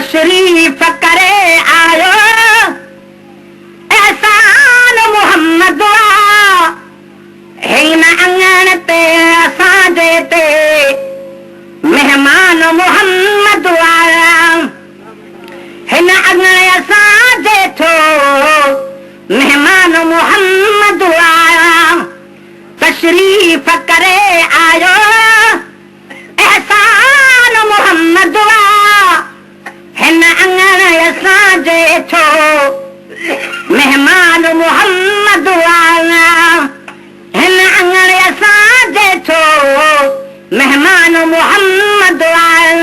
तशरीफ करे आयो एहसान मोहम्मद हिन अंगण ते असांजे ते मेहमान मोहम्मद आया हिन अंगण असांजे थो मेहमान मोहम्मद आया तशरीफ करे आयो एहसान मोहम्मद हिन अंगण असांजे थो मेहमान मोहम्मद आया हिन अंगण असांजे थो मेहमान मोहम्मद आया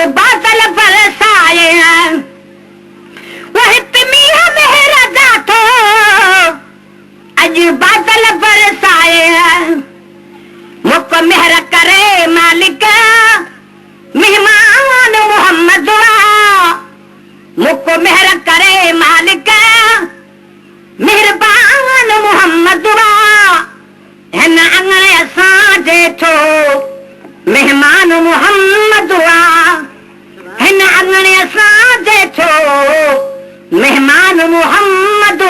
बादल बरसाए मोहम्मद हिन अंगणे असां जेठो मेहमान मोहम्मद हिन अंगणे असां जेठो मेहमान मोहम्मद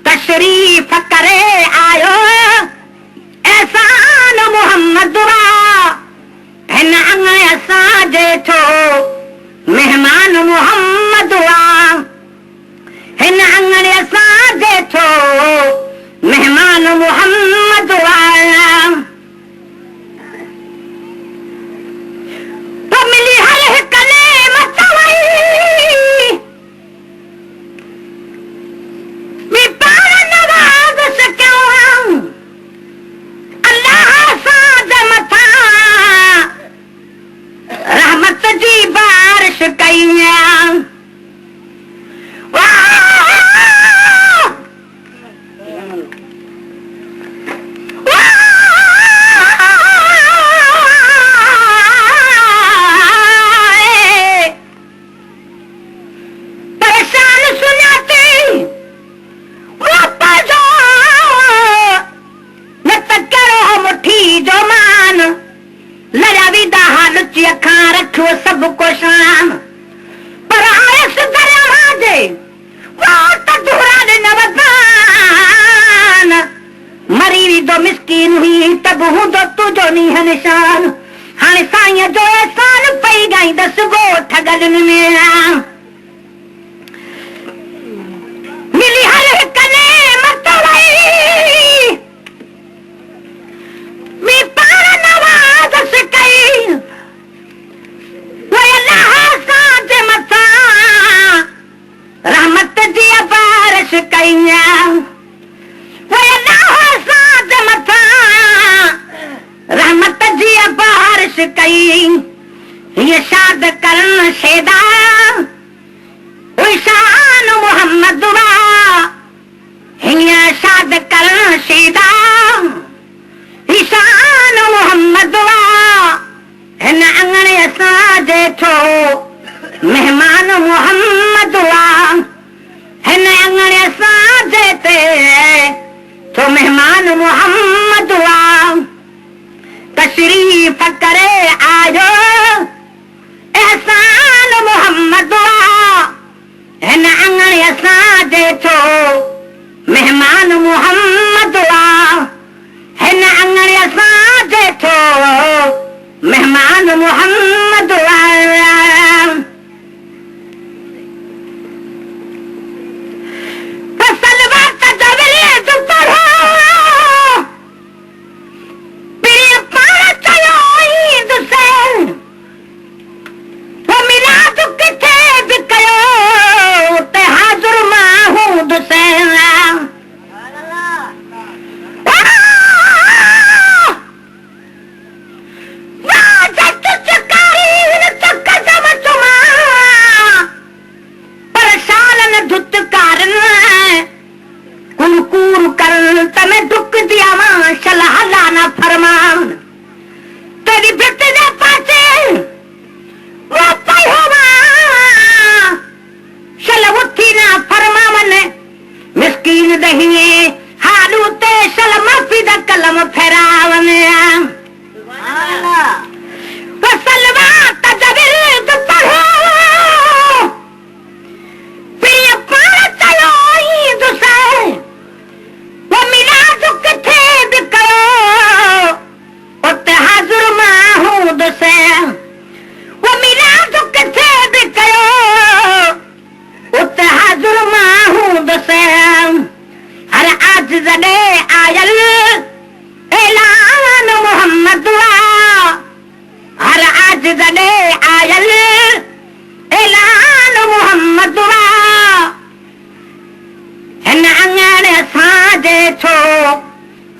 तशरीफ़ करे आयो एहसान मोहम्मद हिन अंगणे असां जेठो मेहमान मोहम्मद हिन अंगणे असां जेठो मेहमान मोहम्मद तो मिली हर हिक नेमत वई पाण नवाज़ सकियो अल्लाह सां जे मथां रहमत जी बारिश कई सब को शान पर आयस दरवाजे वात दुरान नवतान मरी दो मिस्कीन हुई तब हूं दो तुझो नी है निशान हाणे साईं जो एहसान पई गई दस गो ठगन में मिली हर हिक नेमत वई मी पाण नवाज़ कई रहमत जी बारिश कई रहमत जी बारिश कई ये शाद करन शेदा शान मोहम्मद हिय शाद करन शेदा शान मोहम्मद हिन अंगणे असां जेठो मेहमान मोहम्मद हिन अंगणे असां जेते तो मेहमान मोहम्मद तशरीफ़ करे आयो एहसान मोहम्मद हिन अंगणे असां जेठो मेहमान मोहम्मद हिन अंगणे असां जेठो मेहमान मोहम्मद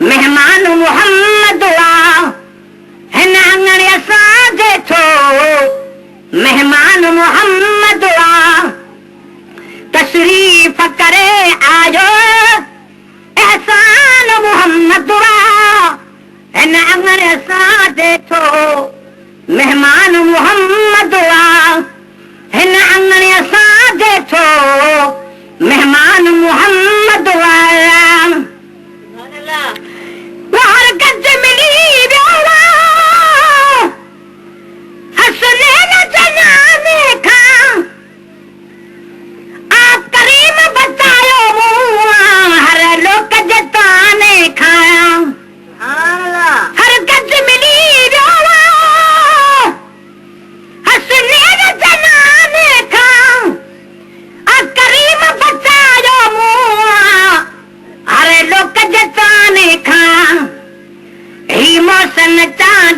मेहमान मोहम्मद हिन अंगणे असां जेठो मेहमान मोहम्मद तशरीफ़ करे आयो एहसान मोहम्मद हिन अंगणे असां जेठो मेहमान मोहम्मद हिन अंगणे असां जेठो मेहमान मोहम्मद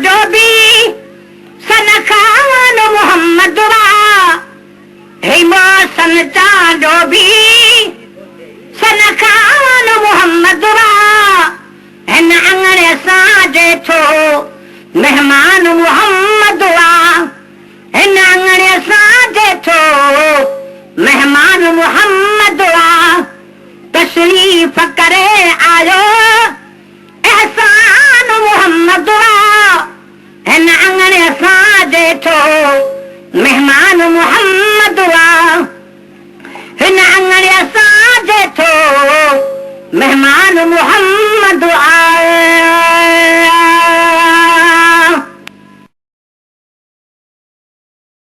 जो भी सन खान मोहम्मद हे मौसन जो भी सन खान मोहम्मद हिन अंगणे सां जे थो मेहमान मोहम्मद